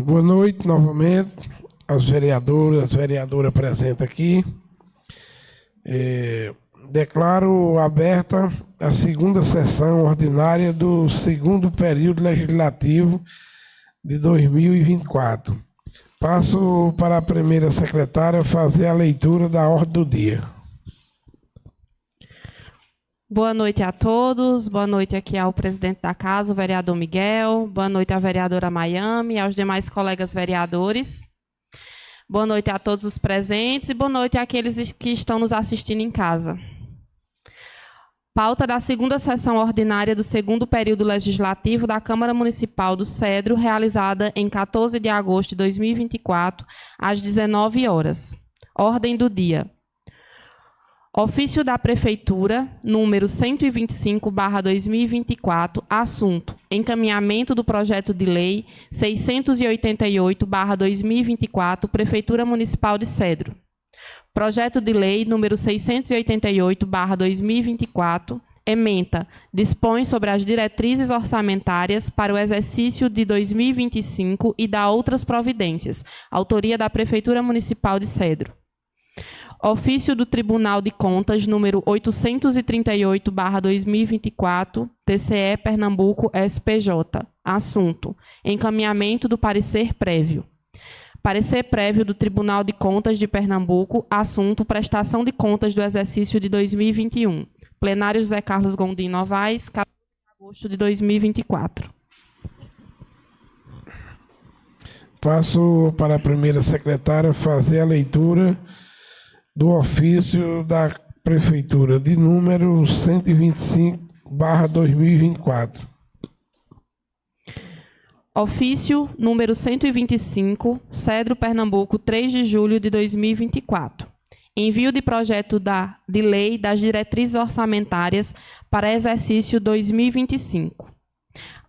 Boa noite novamente aos vereadores, às vereadoras presentes aqui. Declaro aberta a segunda sessão ordinária do segundo período legislativo de 2024. Passo para a primeira secretária fazer a leitura da ordem do dia. Boa noite a todos, boa noite aqui ao presidente da casa, o vereador Miguel, boa noite à vereadora Maiame e aos demais colegas vereadores. Boa noite a todos os presentes e boa noite àqueles que estão nos assistindo em casa. Pauta da segunda sessão ordinária do segundo período legislativo da Câmara Municipal do Cedro, realizada em 14 de agosto de 2024, às 19 horas. Ordem do dia. Ofício da Prefeitura, número 125/2024, assunto: encaminhamento do projeto de lei 688/2024, Prefeitura Municipal de Cedro. Projeto de lei número 688/2024, ementa, dispõe sobre as diretrizes orçamentárias para o exercício de 2025 e dá outras providências. Autoria da Prefeitura Municipal de Cedro. Ofício do Tribunal de Contas, número 838/2024, TCE Pernambuco SPJ. Assunto: encaminhamento do parecer prévio. Parecer prévio do Tribunal de Contas de Pernambuco, assunto: prestação de contas do exercício de 2021. Plenário José Carlos Gondim Novaes, 14 de agosto de 2024. Passo para a primeira secretária fazer a leitura do ofício da Prefeitura de número 125/2024. Ofício número 125, Cedro, Pernambuco, 3 de julho de 2024. Envio de projeto de lei das diretrizes orçamentárias para exercício 2025.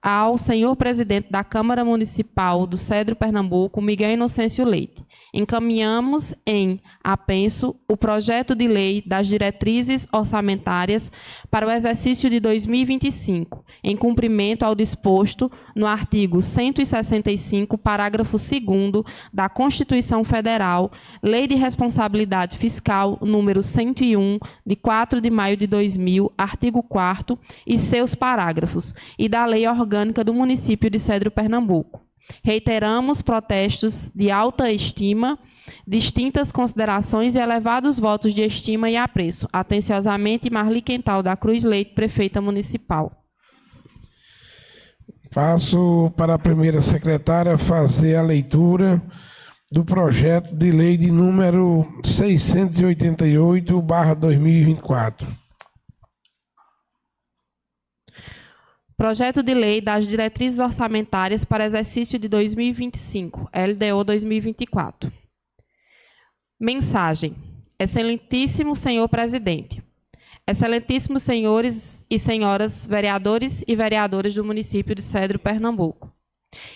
Ao senhor presidente da Câmara Municipal do Cedro, Pernambuco, Miguel Inocêncio Leite. Encaminhamos em apenso o projeto de lei das diretrizes orçamentárias para o exercício de 2025, em cumprimento ao disposto no artigo 165, parágrafo 2º da Constituição Federal, Lei de Responsabilidade Fiscal, número 101, de 4 de maio de 2000, artigo 4º, e seus parágrafos, e da Lei Orgânica do Município de Cedro, Pernambuco. Reiteramos protestos de alta estima, distintas considerações e elevados votos de estima e apreço. Atenciosamente, Marli Quental da Cruz Leite, prefeita municipal. Passo para a primeira secretária fazer a leitura do projeto de lei de número 688/2024. Projeto de lei das diretrizes orçamentárias para exercício de 2025, LDO 2024. Mensagem. Excelentíssimo senhor presidente. Excelentíssimos senhores e senhoras vereadores e vereadoras do município de Cedro, Pernambuco.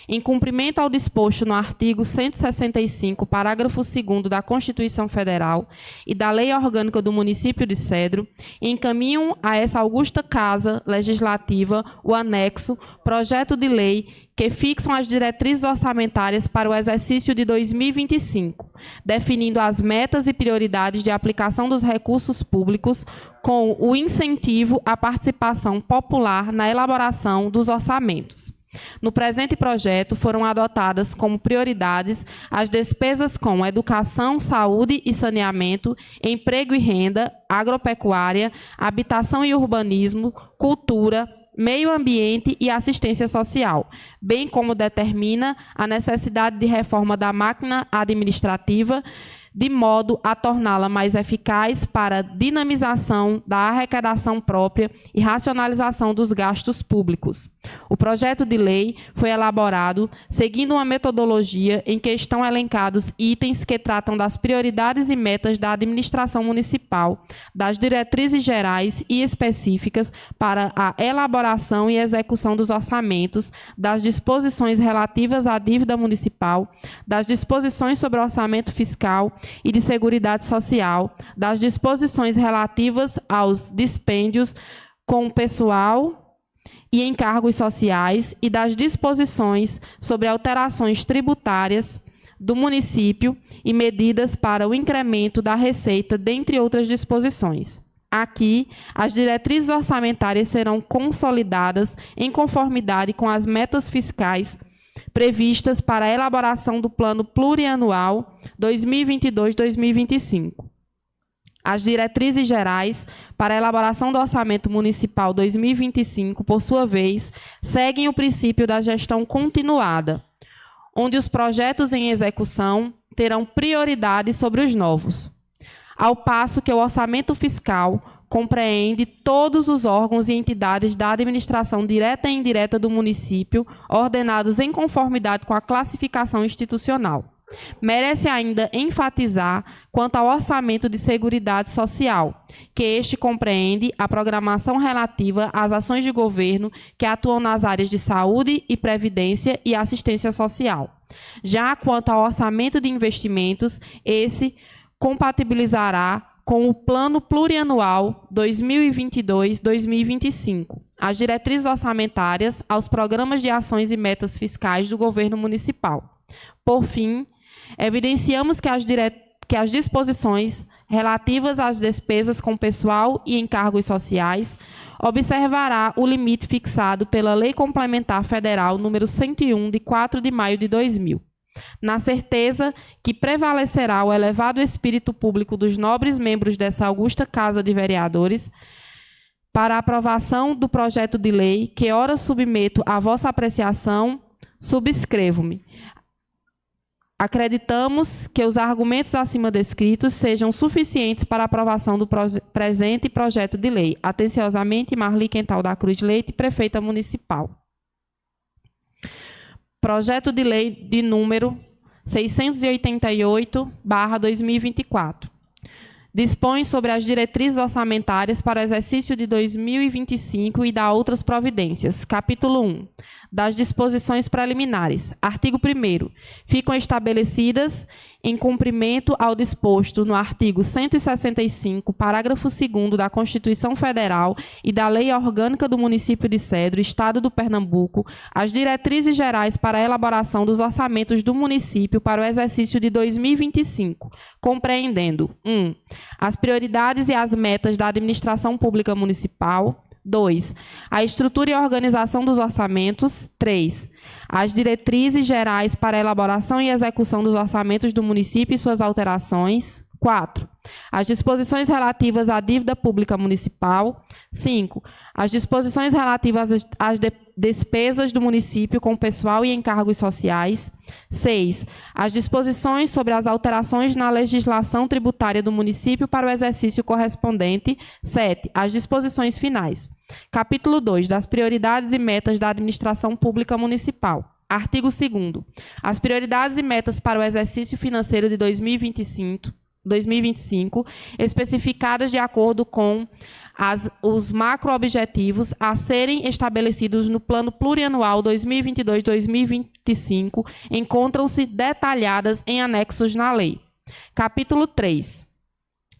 Em cumprimento ao disposto no artigo 165, parágrafo 2º da Constituição Federal e da Lei Orgânica do Município de Cedro, encaminham a essa augusta Casa Legislativa o anexo Projeto de Lei que fixam as diretrizes orçamentárias para o exercício de 2025, definindo as metas e prioridades de aplicação dos recursos públicos com o incentivo à participação popular na elaboração dos orçamentos. No presente projeto, foram adotadas como prioridades as despesas com educação, saúde e saneamento, emprego e renda, agropecuária, habitação e urbanismo, cultura, meio ambiente e assistência social, bem como determina a necessidade de reforma da máquina administrativa, de modo a torná-la mais eficaz para dinamização da arrecadação própria e racionalização dos gastos públicos. O projeto de lei foi elaborado seguindo uma metodologia em que estão elencados itens que tratam das prioridades e metas da administração municipal, das diretrizes gerais e específicas para a elaboração e execução dos orçamentos, das disposições relativas à dívida municipal, das disposições sobre o orçamento fiscal e de Seguridade Social, das disposições relativas aos dispêndios com pessoal e encargos sociais e das disposições sobre alterações tributárias do município e medidas para o incremento da receita, dentre outras disposições. Aqui, as diretrizes orçamentárias serão consolidadas em conformidade com as metas fiscais previstas para a elaboração do Plano Plurianual 2022-2025. As diretrizes gerais para a elaboração do Orçamento Municipal 2025, por sua vez, seguem o princípio da gestão continuada, onde os projetos em execução terão prioridade sobre os novos, ao passo que o orçamento fiscal compreende todos os órgãos e entidades da administração direta e indireta do município, ordenados em conformidade com a classificação institucional. Merece ainda enfatizar quanto ao orçamento de Seguridade Social, que este compreende a programação relativa às ações de governo que atuam nas áreas de saúde e previdência e assistência social. Já quanto ao orçamento de investimentos, esse compatibilizará com o Plano Plurianual 2022-2025, as diretrizes orçamentárias aos programas de ações e metas fiscais do governo municipal. Por fim, evidenciamos que as disposições relativas às despesas com pessoal e encargos sociais observará o limite fixado pela Lei Complementar Federal número 101, de 4 de maio de 2000. Na certeza que prevalecerá o elevado espírito público dos nobres membros dessa augusta Casa de Vereadores, para a aprovação do projeto de lei que ora submeto à vossa apreciação, subscrevo-me. Acreditamos que os argumentos acima descritos sejam suficientes para a aprovação do presente projeto de lei. Atenciosamente, Marli Quental da Cruz Leite, Prefeita Municipal. Projeto de lei de número 688/2024. Dispõe sobre as diretrizes orçamentárias para o exercício de 2025 e dá outras providências. Capítulo 1. Das disposições preliminares. Artigo 1º. Ficam estabelecidas, em cumprimento ao disposto no artigo 165, parágrafo 2º da Constituição Federal e da Lei Orgânica do Município de Cedro, Estado do Pernambuco, as diretrizes gerais para a elaboração dos orçamentos do município para o exercício de 2025, compreendendo 1. As prioridades e as metas da administração pública municipal. 2. A estrutura e organização dos orçamentos. 3. As diretrizes gerais para a elaboração e execução dos orçamentos do município e suas alterações. 4. As disposições relativas à dívida pública municipal. 5. As disposições relativas às despesas do município com pessoal e encargos sociais. 6. As disposições sobre as alterações na legislação tributária do município para o exercício correspondente. 7. As disposições finais. Capítulo 2. Das prioridades e metas da administração pública municipal. Artigo 2º. As prioridades e metas para o exercício financeiro de 2025, especificadas de acordo com os macroobjetivos a serem estabelecidos no Plano Plurianual 2022-2025, encontram-se detalhadas em anexos na lei. Capítulo 3.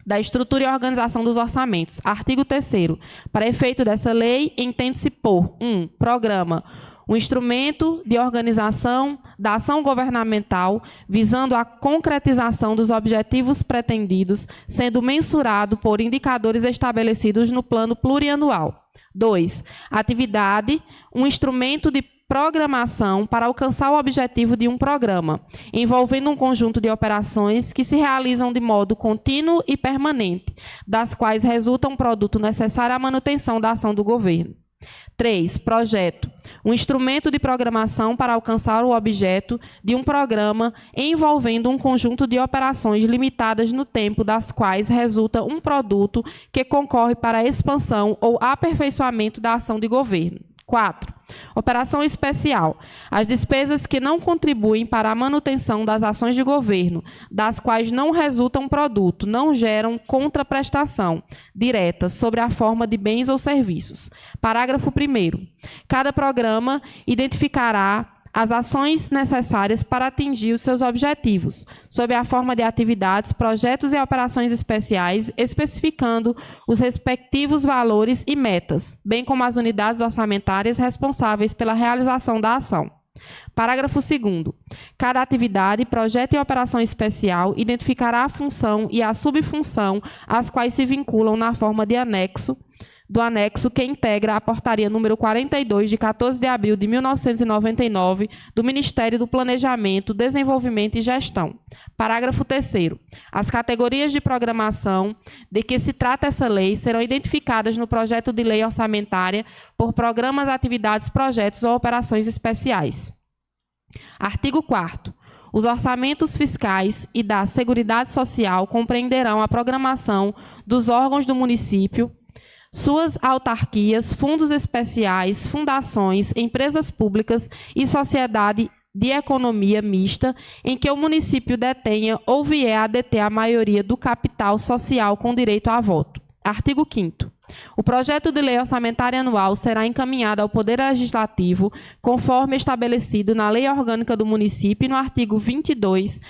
Da estrutura e organização dos orçamentos. Artigo 3º. Para efeito dessa lei, entende-se por 1. Programa. Um instrumento de organização da ação governamental visando a concretização dos objetivos pretendidos, sendo mensurado por indicadores estabelecidos no Plano Plurianual. 2. Atividade, um instrumento de programação para alcançar o objetivo de um programa, envolvendo um conjunto de operações que se realizam de modo contínuo e permanente, das quais resulta um produto necessário à manutenção da ação do governo. 3. Projeto. Um instrumento de programação para alcançar o objeto de um programa envolvendo um conjunto de operações limitadas no tempo, das quais resulta um produto que concorre para a expansão ou aperfeiçoamento da ação de governo. 4. Operação especial. As despesas que não contribuem para a manutenção das ações de governo, das quais não resulta um produto, não geram contraprestação direta sobre a forma de bens ou serviços. Parágrafo 1º. Cada programa identificará as ações necessárias para atingir os seus objetivos, sob a forma de atividades, projetos e operações especiais, especificando os respectivos valores e metas, bem como as unidades orçamentárias responsáveis pela realização da ação. Parágrafo 2º. Cada atividade, projeto e operação especial identificará a função e a subfunção às quais se vinculam na forma de anexo que integra a portaria número 42, de 14 de abril de 1999, do Ministério do Planejamento, Desenvolvimento e Gestão. Parágrafo 3º. As categorias de programação de que se trata essa lei serão identificadas no projeto de lei orçamentária por programas, atividades, projetos ou operações especiais. Artigo 4º. Os orçamentos fiscais e da Seguridade Social compreenderão a programação dos órgãos do município, suas autarquias, fundos especiais, fundações, empresas públicas e sociedade de economia mista em que o município detenha ou vier a deter a maioria do capital social com direito a voto. Artigo 5º. O projeto de lei orçamentária anual será encaminhado ao Poder Legislativo, conforme estabelecido na Lei Orgânica do Município e no artigo 22,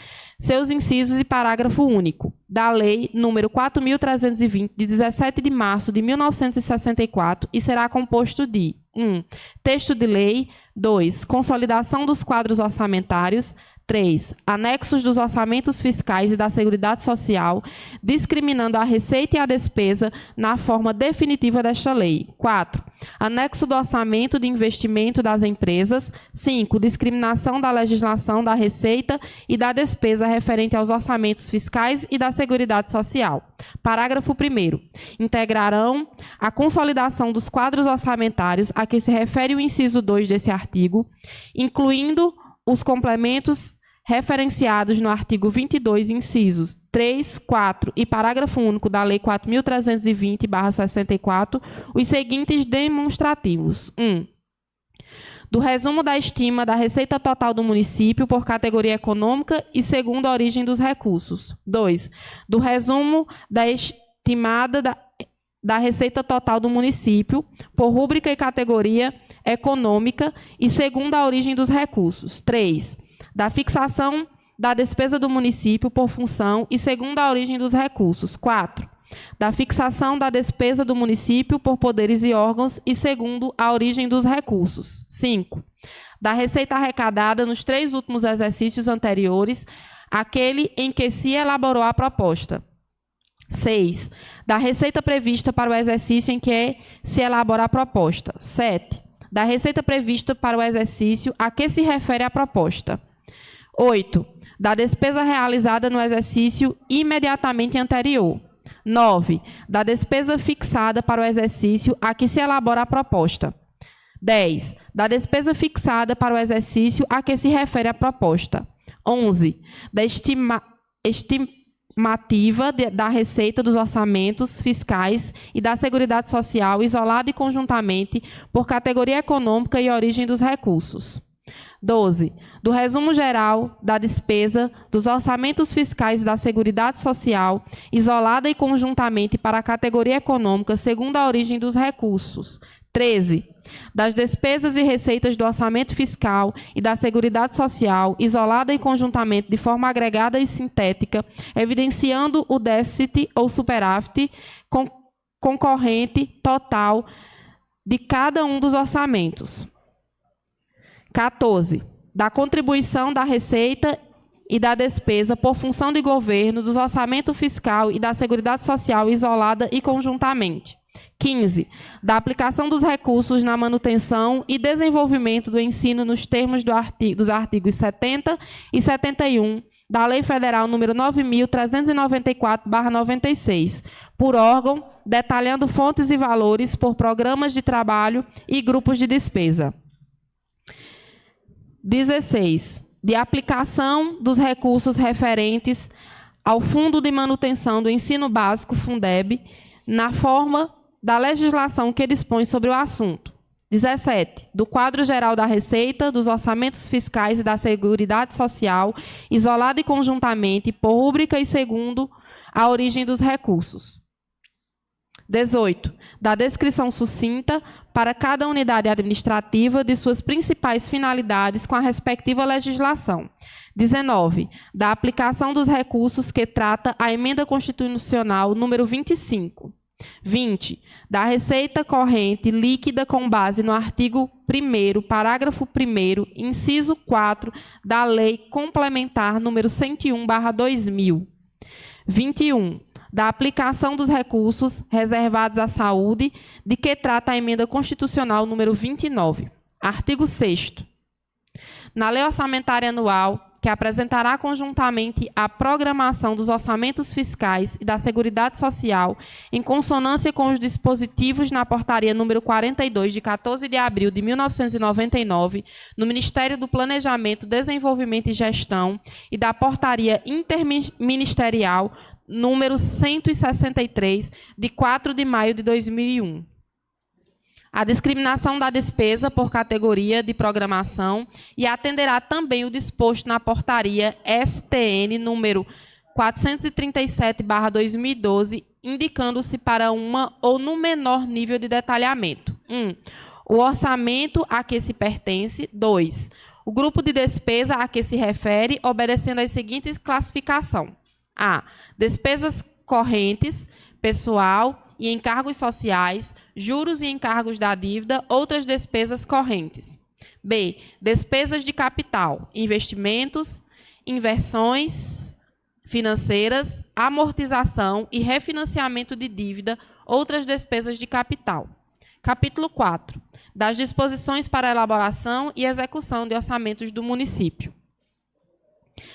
seus incisos e parágrafo único, da Lei nº 4.320, de 17 de março de 1964, e será composto de 1. Texto de lei. 2. Consolidação dos quadros orçamentários. 3. Anexos dos orçamentos fiscais e da Seguridade Social, discriminando a receita e a despesa na forma definitiva desta lei. 4. Anexo do orçamento de investimento das empresas. 5. Discriminação da legislação da receita e da despesa referente aos orçamentos fiscais e da Seguridade Social. Parágrafo 1º. Integrarão a consolidação dos quadros orçamentários a que se refere o inciso 2 desse artigo, incluindo os complementos referenciados no artigo 22, incisos 3, 4 e parágrafo único da Lei 4.320/64, os seguintes demonstrativos. 1. Do resumo da estima da receita total do município por categoria econômica e segundo a origem dos recursos. 2. Do resumo da estimada da receita total do município por rúbrica e categoria econômica e segundo a origem dos recursos. 3. Da fixação da despesa do município por função e segundo a origem dos recursos. 4. Da fixação da despesa do município por poderes e órgãos e segundo a origem dos recursos. 5. Da receita arrecadada nos 3 últimos exercícios anteriores àquele em que se elaborou a proposta. 6. Da receita prevista para o exercício em que se elabora a proposta. 7. Da receita prevista para o exercício a que se refere a proposta. 8. Da despesa realizada no exercício imediatamente anterior. 9. Da despesa fixada para o exercício a que se elabora a proposta. 10. Da despesa fixada para o exercício a que se refere a proposta. 11. Da estimativa da receita dos orçamentos fiscais e da Seguridade Social, isolada e conjuntamente por categoria econômica e origem dos recursos. 12. Do resumo geral da despesa dos orçamentos fiscais da Seguridade Social, isolada e conjuntamente para a categoria econômica, segundo a origem dos recursos. 13. Das despesas e receitas do orçamento fiscal e da Seguridade Social, isolada e conjuntamente de forma agregada e sintética, evidenciando o déficit ou superávit concorrente total de cada um dos orçamentos. 14. Da contribuição da receita e da despesa por função de governo, dos orçamentos fiscal e da Seguridade Social isolada e conjuntamente. 15. Da aplicação dos recursos na manutenção e desenvolvimento do ensino nos termos dos artigos 70 e 71 da Lei Federal nº 9.394/96, por órgão, detalhando fontes e valores por programas de trabalho e grupos de despesa. 16. De aplicação dos recursos referentes ao Fundo de Manutenção do Ensino Básico, Fundeb, na forma da legislação que dispõe sobre o assunto. 17. Do quadro geral da receita, dos orçamentos fiscais e da Seguridade Social, isolado e conjuntamente, por rúbrica e segundo a origem dos recursos. 18. Da descrição sucinta para cada unidade administrativa de suas principais finalidades com a respectiva legislação. 19. Da aplicação dos recursos que trata a Emenda Constitucional número 25. 20. Da receita corrente líquida com base no artigo 1º, parágrafo 1º, inciso 4 da Lei Complementar número 101/2000. 21. Da aplicação dos recursos reservados à saúde, de que trata a Emenda Constitucional número 29. Artigo 6º. Na Lei Orçamentária Anual, que apresentará conjuntamente a programação dos orçamentos fiscais e da Seguridade Social, em consonância com os dispositivos na Portaria número 42, de 14 de abril de 1999, no Ministério do Planejamento, Desenvolvimento e Gestão, e da Portaria Interministerial número 163, de 4 de maio de 2001. A discriminação da despesa por categoria de programação e atenderá também o disposto na portaria STN número 437/2012, indicando-se para uma ou no menor nível de detalhamento. 1. O orçamento a que se pertence. 2. O grupo de despesa a que se refere, obedecendo às seguintes classificação. A. Despesas correntes, pessoal e encargos sociais, juros e encargos da dívida, outras despesas correntes. B. Despesas de capital, investimentos, inversões financeiras, amortização e refinanciamento de dívida, outras despesas de capital. Capítulo 4. Das disposições para a elaboração e execução de orçamentos do município.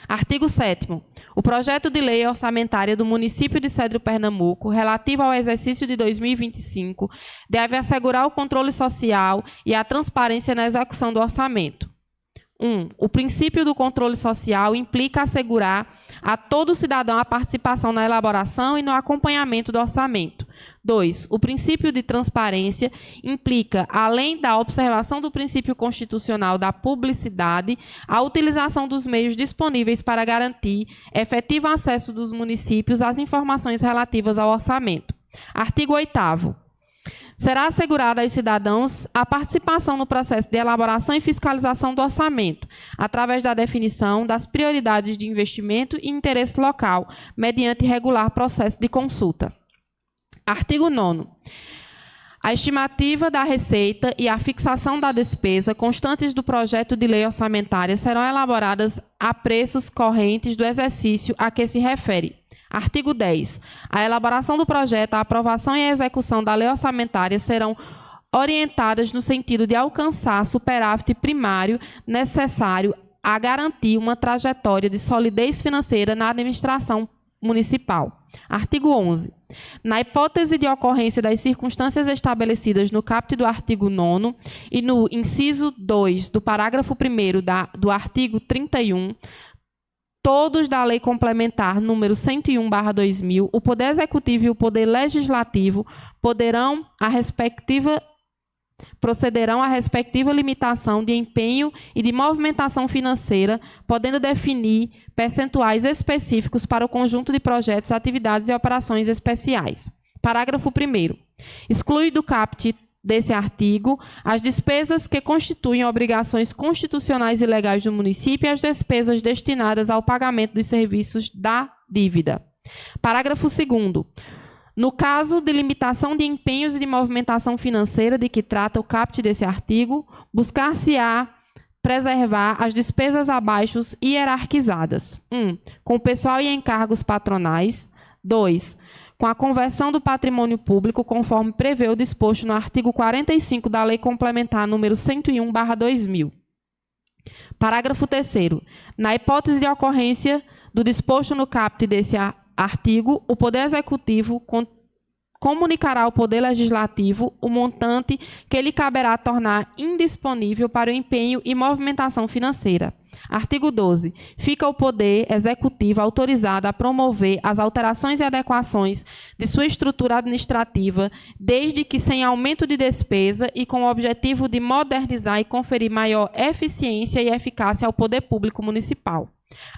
Artigo 7º. O projeto de lei orçamentária do município de Cedro Pernambuco, relativo ao exercício de 2025, deve assegurar o controle social e a transparência na execução do orçamento. 1. O princípio do controle social implica assegurar a todo cidadão a participação na elaboração e no acompanhamento do orçamento. 2. O princípio de transparência implica, além da observação do princípio constitucional da publicidade, a utilização dos meios disponíveis para garantir efetivo acesso dos municípios às informações relativas ao orçamento. Artigo 8º. Será assegurada aos cidadãos a participação no processo de elaboração e fiscalização do orçamento, através da definição das prioridades de investimento e interesse local, mediante regular processo de consulta. Artigo 9º. A estimativa da receita e a fixação da despesa constantes do projeto de lei orçamentária serão elaboradas a preços correntes do exercício a que se refere. Artigo 10. A elaboração do projeto, a aprovação e a execução da lei orçamentária serão orientadas no sentido de alcançar superávit primário necessário a garantir uma trajetória de solidez financeira na administração municipal. Artigo 11. Na hipótese de ocorrência das circunstâncias estabelecidas no caput do artigo 9º e no inciso 2 do parágrafo 1º do artigo 31, todos da Lei Complementar número 101/2000, o Poder Executivo e o Poder Legislativo procederão à respectiva limitação de empenho e de movimentação financeira, podendo definir percentuais específicos para o conjunto de projetos, atividades e operações especiais. Parágrafo 1º. Exclui do caput desse artigo as despesas que constituem obrigações constitucionais e legais do município e as despesas destinadas ao pagamento dos serviços da dívida. Parágrafo 2º. No caso de limitação de empenhos e de movimentação financeira de que trata o caput desse artigo, buscar-se-á preservar as despesas abaixo hierarquizadas. 1. Com pessoal e encargos patronais. 2. Com a conversão do patrimônio público, conforme prevê o disposto no artigo 45 da Lei Complementar número 101/2000. Parágrafo 3º. Na hipótese de ocorrência do disposto no caput desse artigo, o Poder Executivo comunicará ao Poder Legislativo o montante que lhe caberá tornar indisponível para o empenho e movimentação financeira. Artigo 12. Fica o Poder Executivo autorizado a promover as alterações e adequações de sua estrutura administrativa, desde que sem aumento de despesa e com o objetivo de modernizar e conferir maior eficiência e eficácia ao poder público municipal.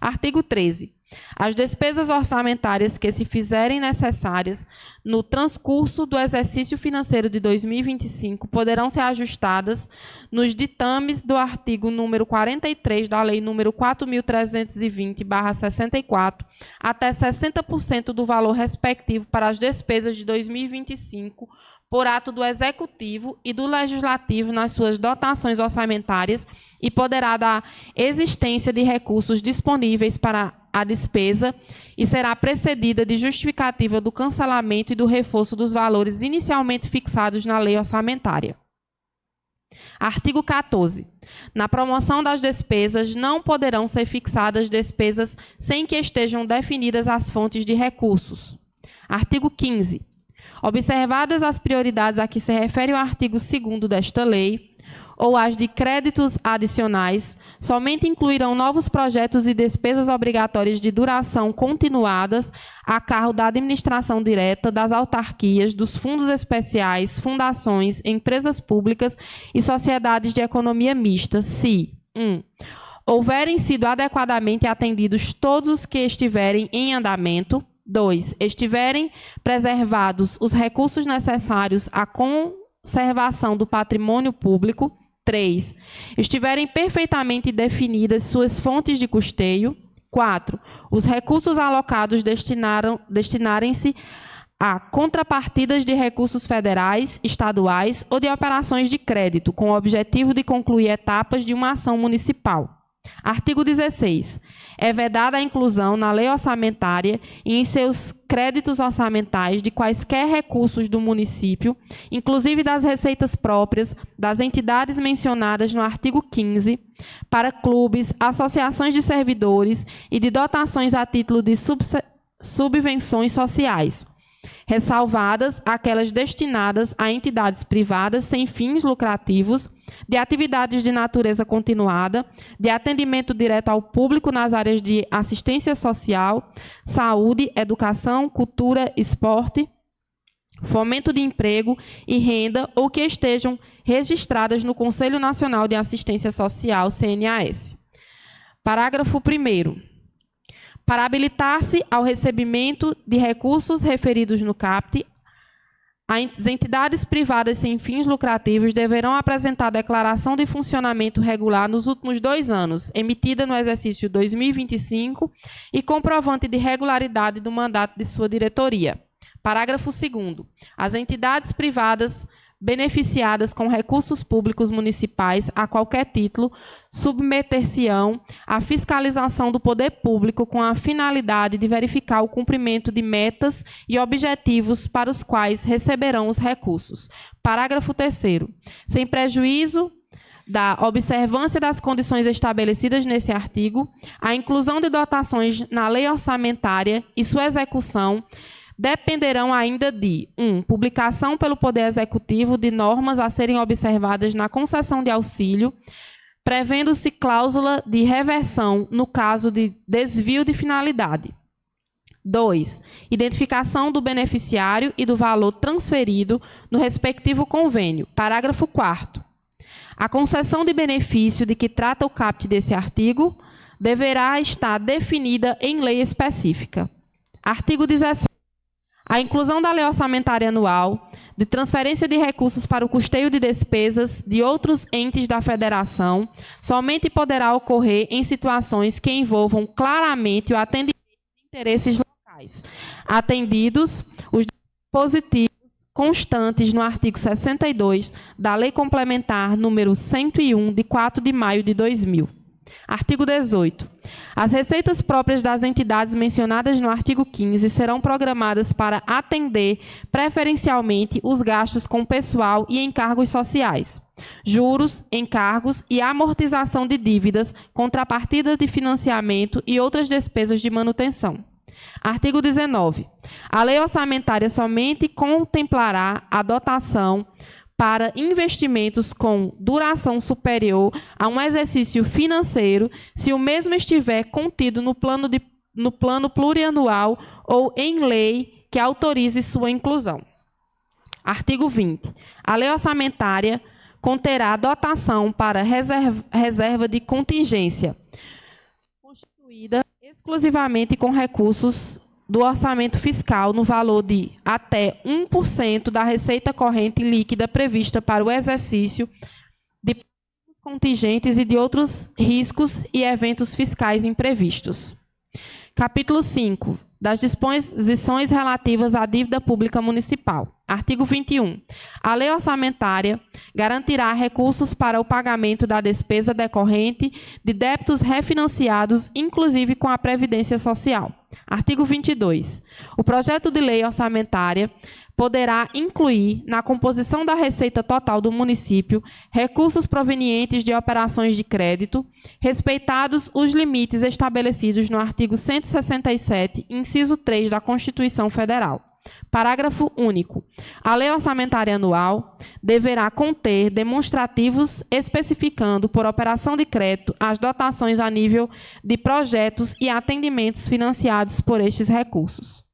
Artigo 13. As despesas orçamentárias que se fizerem necessárias no transcurso do exercício financeiro de 2025 poderão ser ajustadas nos ditames do artigo número 43 da Lei número 4.320/64 até 60% do valor respectivo para as despesas de 2025 por ato do Executivo e do Legislativo nas suas dotações orçamentárias e poderá dar existência de recursos disponíveis para a despesa e será precedida de justificativa do cancelamento e do reforço dos valores inicialmente fixados na lei orçamentária. Artigo 14. Na promoção das despesas, não poderão ser fixadas despesas sem que estejam definidas as fontes de recursos. Artigo 15. Observadas as prioridades a que se refere o artigo 2º desta lei, ou as de créditos adicionais, somente incluirão novos projetos e despesas obrigatórias de duração continuadas a cargo da administração direta, das autarquias, dos fundos especiais, fundações, empresas públicas e sociedades de economia mista, se 1. Houverem sido adequadamente atendidos todos os que estiverem em andamento. 2. Estiverem preservados os recursos necessários à conservação do patrimônio público. 3. Estiverem perfeitamente definidas suas fontes de custeio. 4. Os recursos alocados destinarem-se a contrapartidas de recursos federais, estaduais ou de operações de crédito, com o objetivo de concluir etapas de uma ação municipal. Artigo 16. É vedada a inclusão na lei orçamentária e em seus créditos orçamentais de quaisquer recursos do município, inclusive das receitas próprias das entidades mencionadas no artigo 15, para clubes, associações de servidores e de dotações a título de subvenções sociais, ressalvadas aquelas destinadas a entidades privadas sem fins lucrativos, de atividades de natureza continuada, de atendimento direto ao público nas áreas de assistência social, saúde, educação, cultura, esporte, fomento de emprego e renda ou que estejam registradas no Conselho Nacional de Assistência Social, CNAS. Parágrafo 1º. Para habilitar-se ao recebimento de recursos referidos no CAPT, as entidades privadas sem fins lucrativos deverão apresentar declaração de funcionamento regular nos últimos 2 anos, emitida no exercício 2025, e comprovante de regularidade do mandato de sua diretoria. Parágrafo 2º. As entidades privadas beneficiadas com recursos públicos municipais a qualquer título submeter-se-ão à fiscalização do poder público com a finalidade de verificar o cumprimento de metas e objetivos para os quais receberão os recursos. Parágrafo 3º. Sem prejuízo da observância das condições estabelecidas nesse artigo, a inclusão de dotações na lei orçamentária e sua execução dependerão ainda de 1. Publicação pelo Poder Executivo de normas a serem observadas na concessão de auxílio, prevendo-se cláusula de reversão no caso de desvio de finalidade. 2. Identificação do beneficiário e do valor transferido no respectivo convênio. Parágrafo 4º. A concessão de benefício de que trata o caput desse artigo deverá estar definida em lei específica. Artigo 17. A inclusão da lei orçamentária anual, de transferência de recursos para o custeio de despesas de outros entes da federação, somente poderá ocorrer em situações que envolvam claramente o atendimento de interesses locais, atendidos os dispositivos constantes no artigo 62 da Lei Complementar número 101, de 4 de maio de 2000. Artigo 18. As receitas próprias das entidades mencionadas no artigo 15 serão programadas para atender preferencialmente os gastos com pessoal e encargos sociais, juros, encargos e amortização de dívidas, contrapartida de financiamento e outras despesas de manutenção. Artigo 19. A lei orçamentária somente contemplará a dotação para investimentos com duração superior a um exercício financeiro, se o mesmo estiver contido no plano plurianual ou em lei que autorize sua inclusão. Artigo 20. A lei orçamentária conterá dotação para reserva de contingência, constituída concluída exclusivamente com recursos do orçamento fiscal no valor de até 1% da receita corrente líquida prevista para o exercício de contingentes e de outros riscos e eventos fiscais imprevistos. Capítulo 5. Das disposições relativas à dívida pública municipal. Artigo 21. A lei orçamentária garantirá recursos para o pagamento da despesa decorrente de débitos refinanciados, inclusive com a Previdência Social. Artigo 22. O projeto de lei orçamentária poderá incluir, na composição da receita total do município, recursos provenientes de operações de crédito, respeitados os limites estabelecidos no artigo 167, inciso 3 da Constituição Federal. Parágrafo único. A lei orçamentária anual deverá conter demonstrativos especificando, por operação de crédito, as dotações a nível de projetos e atendimentos financiados por estes recursos.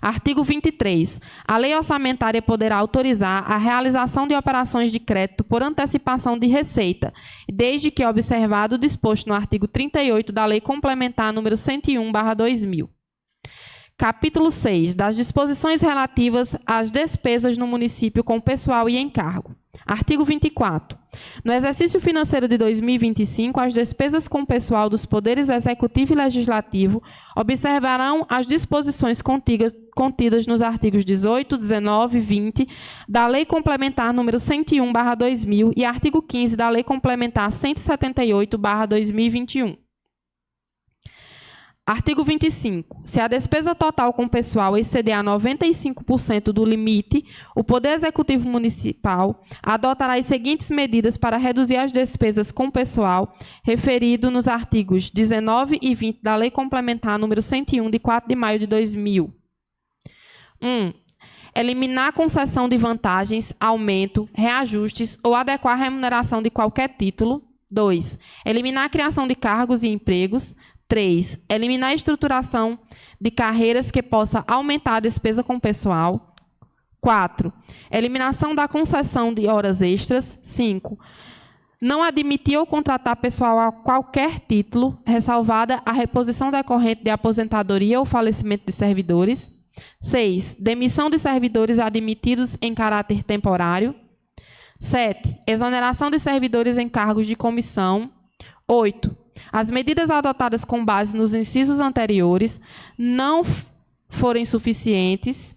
Artigo 23. A lei orçamentária poderá autorizar a realização de operações de crédito por antecipação de receita, desde que observado o disposto no artigo 38 da Lei Complementar número 101/2000. Capítulo 6. Das disposições relativas às despesas no município com pessoal e encargo. Artigo 24. No exercício financeiro de 2025, as despesas com pessoal dos poderes executivo e legislativo observarão as disposições contidas nos artigos 18, 19 e 20 da Lei Complementar número 101/2000 e artigo 15 da Lei Complementar 178/2021. Artigo 25. Se a despesa total com pessoal exceder a 95% do limite, o Poder Executivo Municipal adotará as seguintes medidas para reduzir as despesas com pessoal, referido nos artigos 19 e 20 da Lei Complementar número 101, de 4 de maio de 2000. 1. Eliminar a concessão de vantagens, aumento, reajustes ou adequar a remuneração de qualquer título. 2. Eliminar a criação de cargos e empregos. 3. Eliminar a estruturação de carreiras que possa aumentar a despesa com pessoal. 4. Eliminação da concessão de horas extras. 5. Não admitir ou contratar pessoal a qualquer título, ressalvada a reposição decorrente de aposentadoria ou falecimento de servidores. 6. Demissão de servidores admitidos em caráter temporário. 7. Exoneração de servidores em cargos de comissão. 8. As medidas adotadas com base nos incisos anteriores não forem suficientes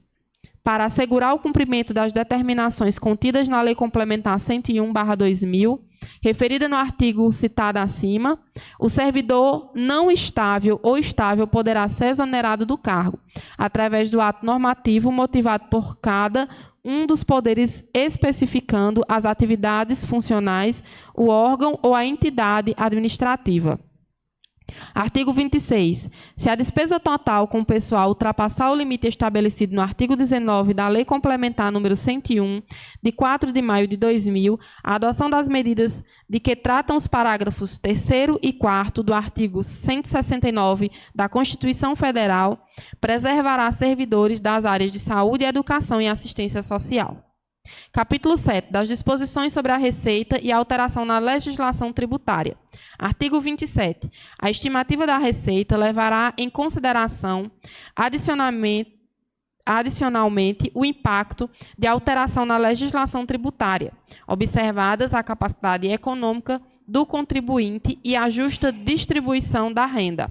para assegurar o cumprimento das determinações contidas na Lei Complementar 101/2000, referida no artigo citado acima, o servidor não estável ou estável poderá ser exonerado do cargo, através do ato normativo motivado por cada um dos poderes, especificando as atividades funcionais, o órgão ou a entidade administrativa. Artigo 26. Se a despesa total com o pessoal ultrapassar o limite estabelecido no artigo 19 da Lei Complementar número 101, de 4 de maio de 2000, a adoção das medidas de que tratam os parágrafos 3º e 4º do artigo 169 da Constituição Federal preservará servidores das áreas de saúde, educação e assistência social. Capítulo 7. Das disposições sobre a receita e a alteração na legislação tributária. Artigo 27. A estimativa da receita levará em consideração adicionalmente o impacto de alteração na legislação tributária, observadas a capacidade econômica do contribuinte e a justa distribuição da renda.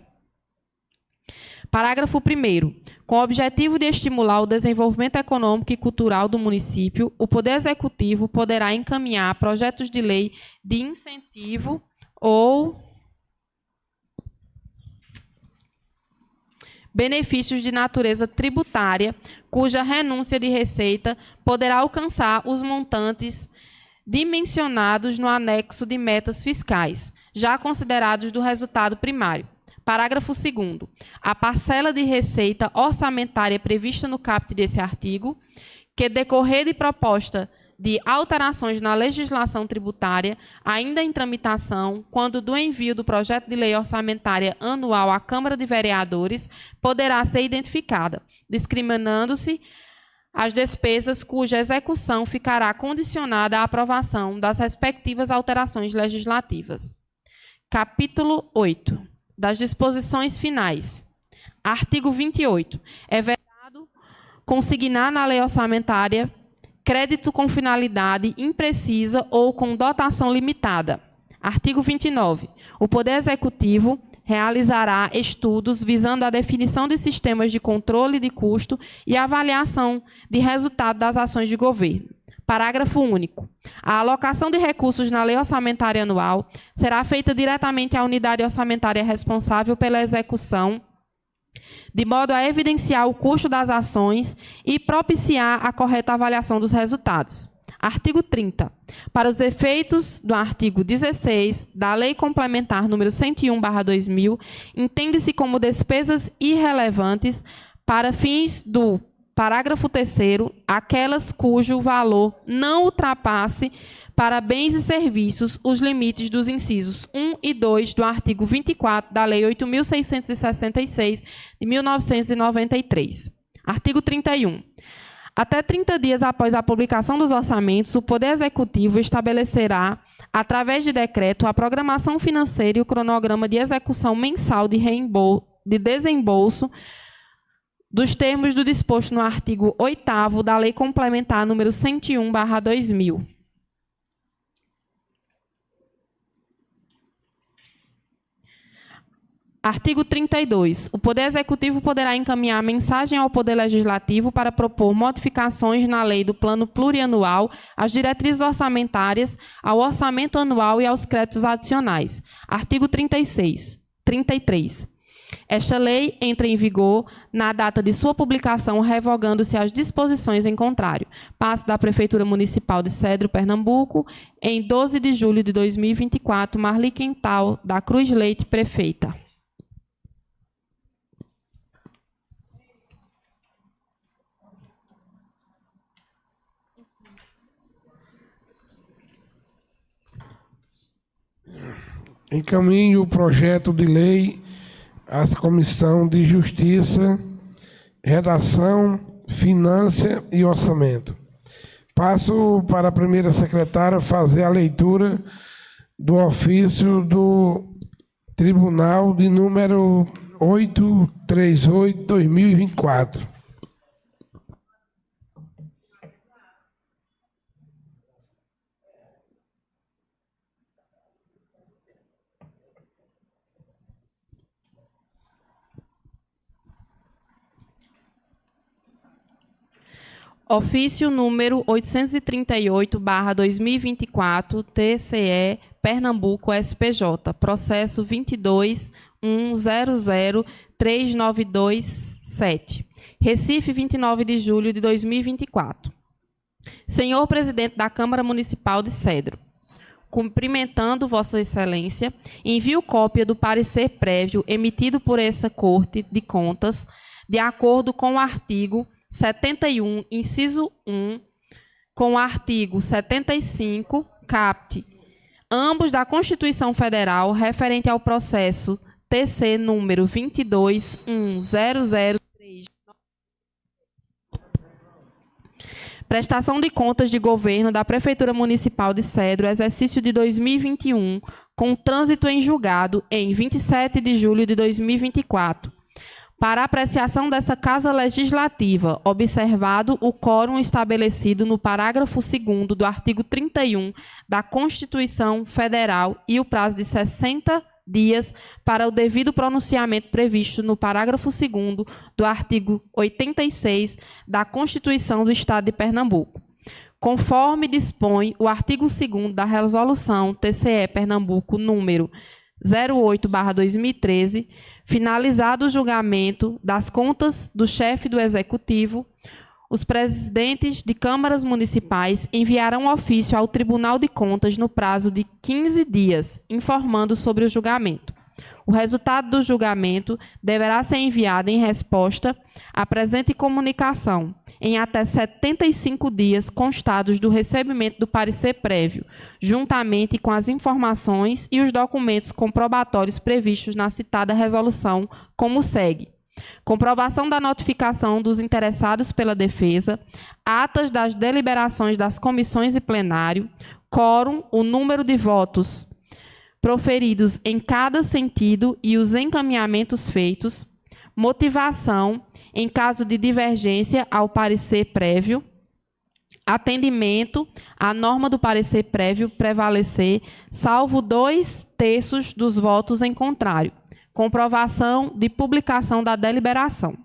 Parágrafo 1º. Com o objetivo de estimular o desenvolvimento econômico e cultural do município, o Poder Executivo poderá encaminhar projetos de lei de incentivo ou benefícios de natureza tributária, cuja renúncia de receita poderá alcançar os montantes dimensionados no anexo de metas fiscais, já considerados do resultado primário. Parágrafo 2º. A parcela de receita orçamentária prevista no caput desse artigo, que decorrer de proposta de alterações na legislação tributária, ainda em tramitação, quando do envio do projeto de lei orçamentária anual à Câmara de Vereadores, poderá ser identificada, discriminando-se as despesas cuja execução ficará condicionada à aprovação das respectivas alterações legislativas. Capítulo 8. das disposições finais. Artigo 28. É vedado consignar na lei orçamentária crédito com finalidade imprecisa ou com dotação limitada. Artigo 29. O Poder Executivo realizará estudos visando a definição de sistemas de controle de custo e avaliação de resultado das ações de governo. Parágrafo único. A alocação de recursos na lei orçamentária anual será feita diretamente à unidade orçamentária responsável pela execução, de modo a evidenciar o custo das ações e propiciar a correta avaliação dos resultados. Artigo 30. Para os efeitos do artigo 16 da Lei Complementar número 101/2000, entende-se como despesas irrelevantes para fins do parágrafo 3º, aquelas cujo valor não ultrapasse para bens e serviços os limites dos incisos 1 e 2 do artigo 24 da Lei 8.666, de 1993. Artigo 31. Até 30 dias após a publicação dos orçamentos, o Poder Executivo estabelecerá, através de decreto, a programação financeira e o cronograma de execução mensal de desembolso dos termos do disposto no artigo 8º da Lei Complementar número 101/2000. Artigo 32. O Poder Executivo poderá encaminhar mensagem ao Poder Legislativo para propor modificações na lei do Plano Plurianual, às diretrizes orçamentárias, ao orçamento anual e aos créditos adicionais. Artigo 33. Esta lei entra em vigor na data de sua publicação, revogando-se as disposições em contrário. Passe da Prefeitura Municipal de Cedro, Pernambuco, em 12 de julho de 2024, Marli Quental da Cruz Leite, prefeita. Encaminho o projeto de lei às Comissão de Justiça, Redação, Finanças e Orçamento. Passo para a primeira secretária fazer a leitura do ofício do Tribunal de número 838/2024. Ofício número 838/2024, TCE, Pernambuco, SPJ. Processo 22.100.3927. Recife, 29 de julho de 2024. Senhor Presidente da Câmara Municipal de Cedro, cumprimentando Vossa Excelência, envio cópia do parecer prévio emitido por essa Corte de Contas, de acordo com o artigo 71, inciso 1, com o artigo 75, caput, ambos da Constituição Federal, referente ao processo TC número 22.100.3. Prestação de contas de governo da Prefeitura Municipal de Cedro, exercício de 2021, com trânsito em julgado em 27 de julho de 2024. Para apreciação dessa Casa Legislativa, observado o quórum estabelecido no parágrafo 2º do artigo 31 da Constituição Federal e o prazo de 60 dias para o devido pronunciamento previsto no parágrafo 2º do artigo 86 da Constituição do Estado de Pernambuco. Conforme dispõe o artigo 2º da Resolução TCE Pernambuco número 08/2013, finalizado o julgamento das contas do chefe do Executivo, os presidentes de câmaras municipais enviarão ofício ao Tribunal de Contas no prazo de 15 dias, informando sobre o julgamento. O resultado do julgamento deverá ser enviado em resposta à presente comunicação, em até 75 dias constados do recebimento do parecer prévio, juntamente com as informações e os documentos comprobatórios previstos na citada resolução, como segue: comprovação da notificação dos interessados pela defesa, atas das deliberações das comissões e plenário, quórum, o número de votos proferidos em cada sentido e os encaminhamentos feitos, motivação em caso de divergência ao parecer prévio, atendimento à norma do parecer prévio prevalecer, salvo 2/3 dos votos em contrário, comprovação de publicação da deliberação.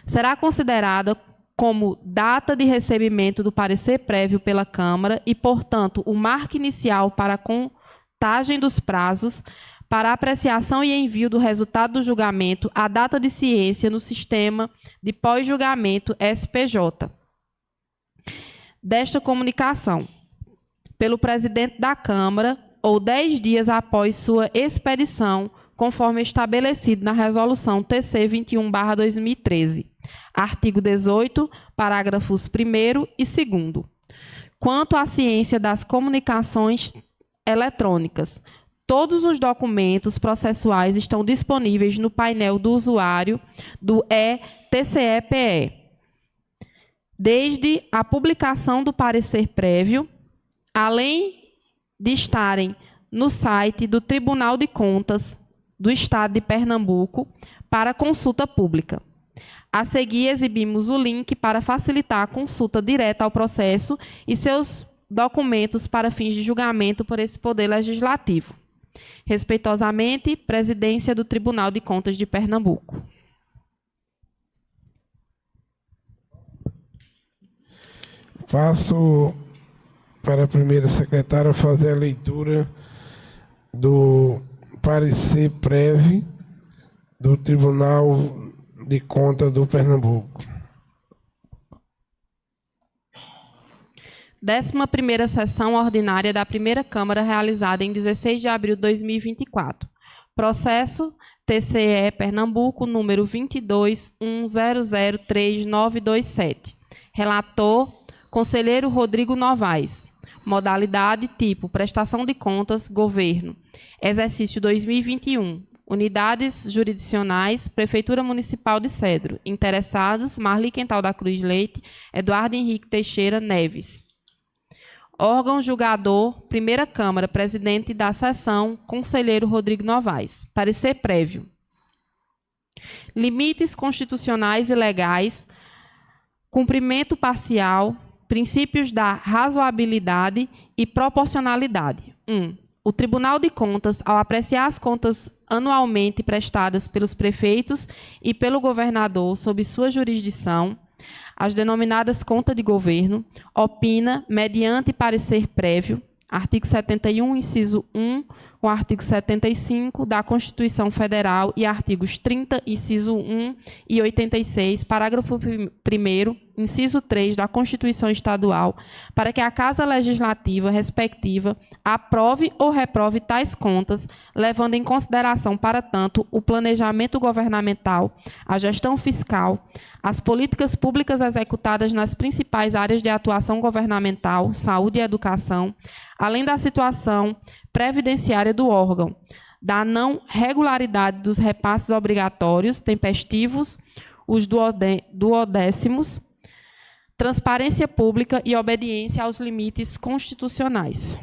Será considerada como data de recebimento do parecer prévio pela Câmara e, portanto, o marco inicial para a contagem dos prazos para apreciação e envio do resultado do julgamento à data de ciência no sistema de pós-julgamento SPJ. Desta comunicação, pelo presidente da Câmara, ou 10 dias após sua expedição, conforme estabelecido na Resolução TC 21/2013, artigo 18, parágrafos 1º e 2º. Quanto à ciência das comunicações eletrônicas, todos os documentos processuais estão disponíveis no painel do usuário do e-TCE-PE. Desde a publicação do parecer prévio, além de estarem no site do Tribunal de Contas do Estado de Pernambuco para consulta pública. A seguir, exibimos o link para facilitar a consulta direta ao processo e seus documentos para fins de julgamento por esse Poder Legislativo. Respeitosamente, Presidência do Tribunal de Contas de Pernambuco. Passo para a primeira secretária fazer a leitura do parecer prévio do Tribunal de Contas do Pernambuco. 11ª sessão ordinária da primeira Câmara, realizada em 16 de abril de 2024. Processo TCE Pernambuco, número 22.1003.927. Relator, conselheiro Rodrigo Novaes. Modalidade, tipo, prestação de contas, governo. Exercício 2021. Unidades jurisdicionais, Prefeitura Municipal de Cedro. Interessados, Marli Quental da Cruz Leite, Eduardo Henrique Teixeira Neves. Órgão julgador, Primeira Câmara, presidente da sessão, conselheiro Rodrigo Novaes. Parecer prévio. Limites constitucionais e legais, cumprimento parcial, princípios da razoabilidade e proporcionalidade. 1. O Tribunal de Contas, ao apreciar as contas anualmente prestadas pelos prefeitos e pelo governador sob sua jurisdição, as denominadas contas de governo, opina, mediante parecer prévio, artigo 71, inciso 1, com o artigo 75 da Constituição Federal e artigos 30, inciso 1 e 86, parágrafo 1º, inciso 3 da Constituição Estadual, para que a Casa Legislativa respectiva aprove ou reprove tais contas, levando em consideração, para tanto, o planejamento governamental, a gestão fiscal, as políticas públicas executadas nas principais áreas de atuação governamental, saúde e educação, além da situação previdenciária do órgão, da não regularidade dos repasses obrigatórios, tempestivos, os duodécimos, transparência pública e obediência aos limites constitucionais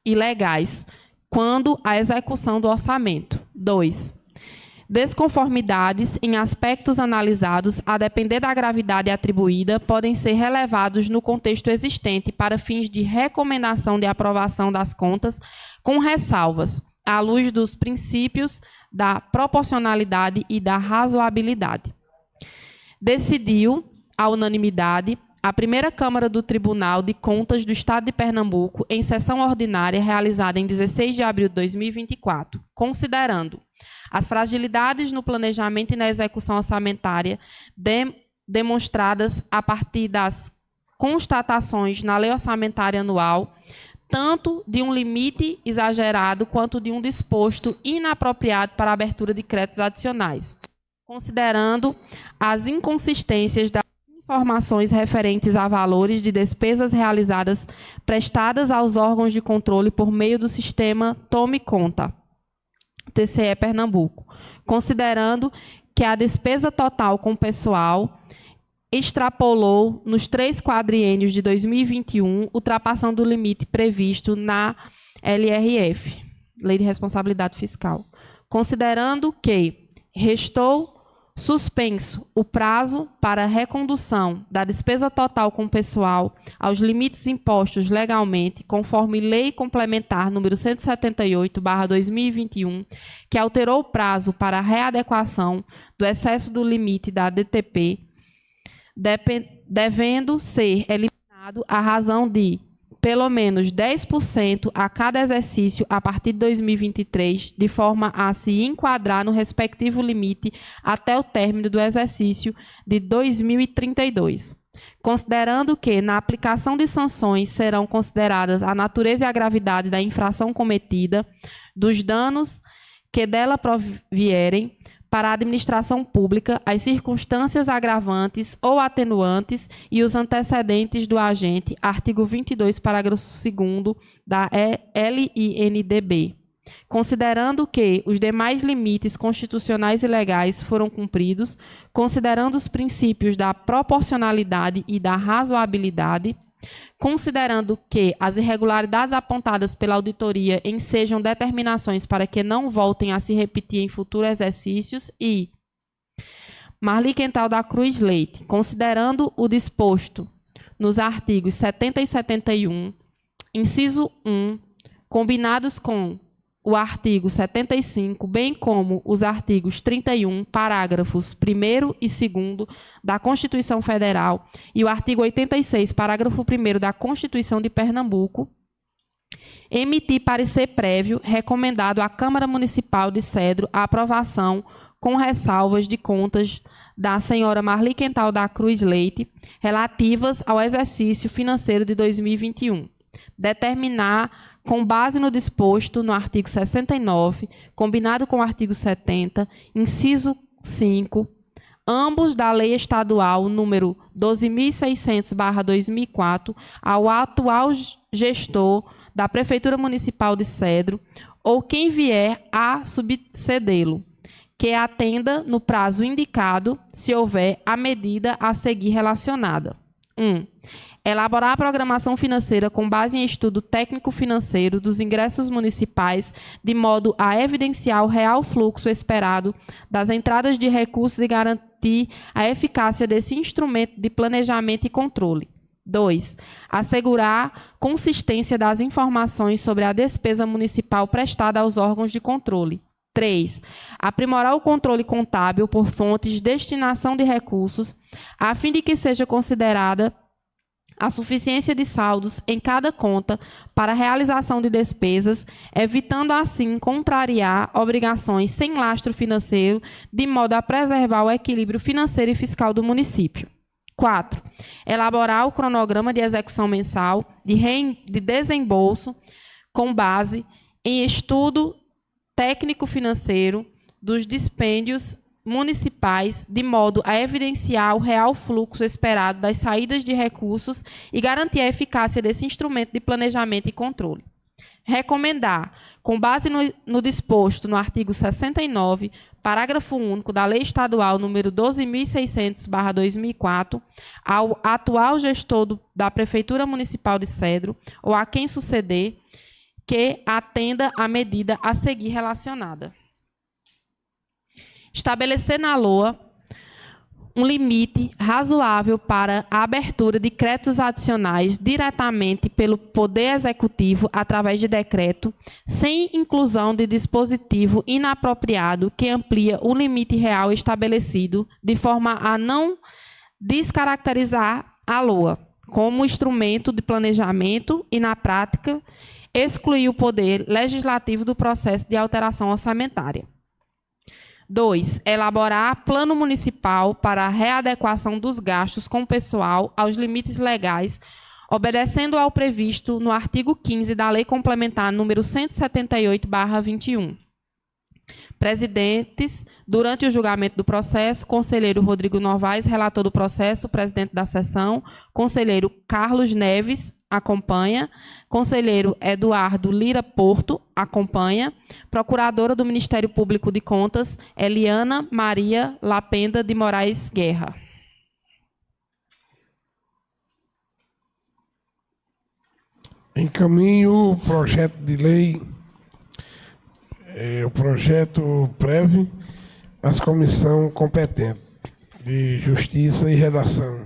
e legais, quando a execução do orçamento. 2. Desconformidades em aspectos analisados, a depender da gravidade atribuída, podem ser relevados no contexto existente para fins de recomendação de aprovação das contas, com ressalvas, à luz dos princípios da proporcionalidade e da razoabilidade. Decidiu, à unanimidade, a primeira Câmara do Tribunal de Contas do Estado de Pernambuco, em sessão ordinária realizada em 16 de abril de 2024, considerando as fragilidades no planejamento e na execução orçamentária demonstradas a partir das constatações na Lei Orçamentária Anual, tanto de um limite exagerado quanto de um disposto inapropriado para a abertura de créditos adicionais, considerando as inconsistências das informações referentes a valores de despesas realizadas prestadas aos órgãos de controle por meio do sistema Tome Conta, TCE Pernambuco, considerando que a despesa total com pessoal extrapolou nos 3 quadriênios de 2021, ultrapassando o limite previsto na LRF. Lei de Responsabilidade Fiscal. Considerando que restou suspenso o prazo para recondução da despesa total com pessoal aos limites impostos legalmente, conforme Lei Complementar número 178/2021, que alterou o prazo para a readequação do excesso do limite da DTP, devendo ser eliminado a razão de pelo menos 10% a cada exercício a partir de 2023, de forma a se enquadrar no respectivo limite até o término do exercício de 2032. Considerando que, na aplicação de sanções, serão consideradas a natureza e a gravidade da infração cometida, dos danos que dela provierem, para a administração pública, as circunstâncias agravantes ou atenuantes e os antecedentes do agente, artigo 22, parágrafo 2º da LINDB. Considerando que os demais limites constitucionais e legais foram cumpridos, considerando os princípios da proporcionalidade e da razoabilidade, considerando que as irregularidades apontadas pela auditoria ensejam determinações para que não voltem a se repetir em futuros exercícios e Marli Quental da Cruz Leite, considerando o disposto nos artigos 70 e 71, inciso 1, combinados com o artigo 75, bem como os artigos 31, parágrafos 1º e 2º da Constituição Federal e o artigo 86, parágrafo 1º da Constituição de Pernambuco, emitir parecer prévio recomendado à Câmara Municipal de Cedro a aprovação com ressalvas de contas da senhora Marli Quental da Cruz Leite relativas ao exercício financeiro de 2021. Determinar, com base no disposto no artigo 69, combinado com o artigo 70, inciso 5, ambos da Lei Estadual número 12.600/2004, ao atual gestor da Prefeitura Municipal de Cedro, ou quem vier a sucedê-lo, que atenda no prazo indicado, se houver a medida a seguir relacionada. 1. Elaborar a programação financeira com base em estudo técnico-financeiro dos ingressos municipais, de modo a evidenciar o real fluxo esperado das entradas de recursos e garantir a eficácia desse instrumento de planejamento e controle. 2. Assegurar consistência das informações sobre a despesa municipal prestada aos órgãos de controle. 3. Aprimorar o controle contábil por fontes de destinação de recursos, a fim de que seja considerada a suficiência de saldos em cada conta para a realização de despesas, evitando assim contrariar obrigações sem lastro financeiro, de modo a preservar o equilíbrio financeiro e fiscal do município. 4. Elaborar o cronograma de execução mensal de desembolso com base em estudo técnico-financeiro dos dispêndios municipais, de modo a evidenciar o real fluxo esperado das saídas de recursos e garantir a eficácia desse instrumento de planejamento e controle. Recomendar, com base no disposto no artigo 69, parágrafo único da Lei Estadual número 12.600/2004, ao atual gestor da Prefeitura Municipal de Cedro, ou a quem suceder, que atenda à medida a seguir relacionada. Estabelecer na LOA um limite razoável para a abertura de créditos adicionais diretamente pelo Poder Executivo através de decreto, sem inclusão de dispositivo inapropriado que amplia o limite real estabelecido, de forma a não descaracterizar a LOA como instrumento de planejamento e, na prática, excluir o Poder Legislativo do processo de alteração orçamentária. 2. Elaborar plano municipal para a readequação dos gastos com pessoal aos limites legais, obedecendo ao previsto no artigo 15 da Lei Complementar número 178/21. Presidentes, durante o julgamento do processo, conselheiro Rodrigo Novaes, relator do processo, presidente da sessão, conselheiro Carlos Neves, acompanha, conselheiro Eduardo Lira Porto, acompanha, procuradora do Ministério Público de Contas, Eliana Maria Lapenda de Moraes Guerra. Encaminho o projeto de lei o projeto prévio às comissão competente de Justiça e Redação.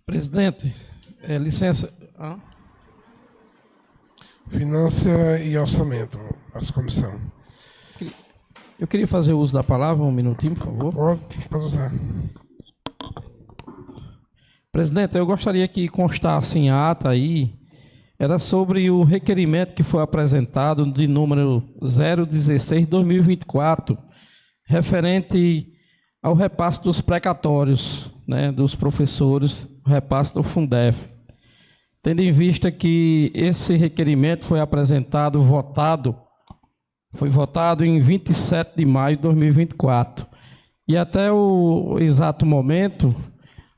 Presidente, licença. Finanças e Orçamento, as comissão. Eu queria fazer uso da palavra, um minutinho, por favor. Pode usar. Presidente, eu gostaria que constasse em ata aí, era sobre o requerimento que foi apresentado de número 016/2024, referente ao repasse dos precatórios, né, dos professores, o repasse do Fundef. Tendo em vista que esse requerimento foi foi votado em 27 de maio de 2024. E até o exato momento,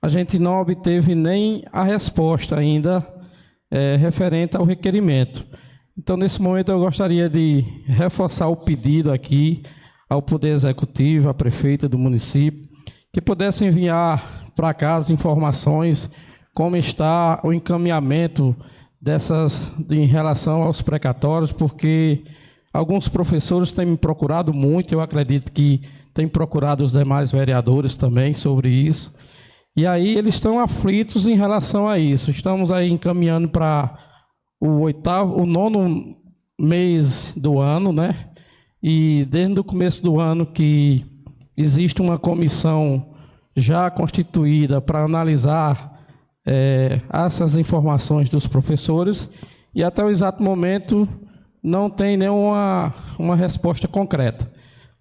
a gente não obteve nem a resposta ainda referente ao requerimento. Então, nesse momento, eu gostaria de reforçar o pedido aqui ao Poder Executivo, à prefeita do município, que pudesse enviar para cá as informações, como está o encaminhamento em relação aos precatórios, porque alguns professores têm me procurado muito, eu acredito que têm procurado os demais vereadores também sobre isso, e aí eles estão aflitos em relação a isso. Estamos aí encaminhando para o 9º mês do ano, né? E desde o começo do ano que existe uma comissão já constituída para analisar essas informações dos professores, e até o exato momento não tem nenhuma resposta concreta.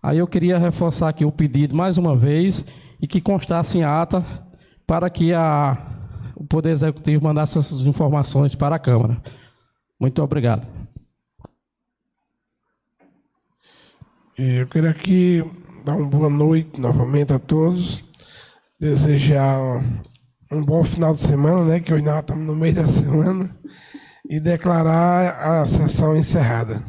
Aí eu queria reforçar aqui o pedido mais uma vez e que constasse em ata para que o Poder Executivo mandasse essas informações para a Câmara. Muito obrigado. Eu queria aqui dar uma boa noite novamente a todos, desejar um bom final de semana, né, que hoje nós estamos no meio da semana, e declarar a sessão encerrada.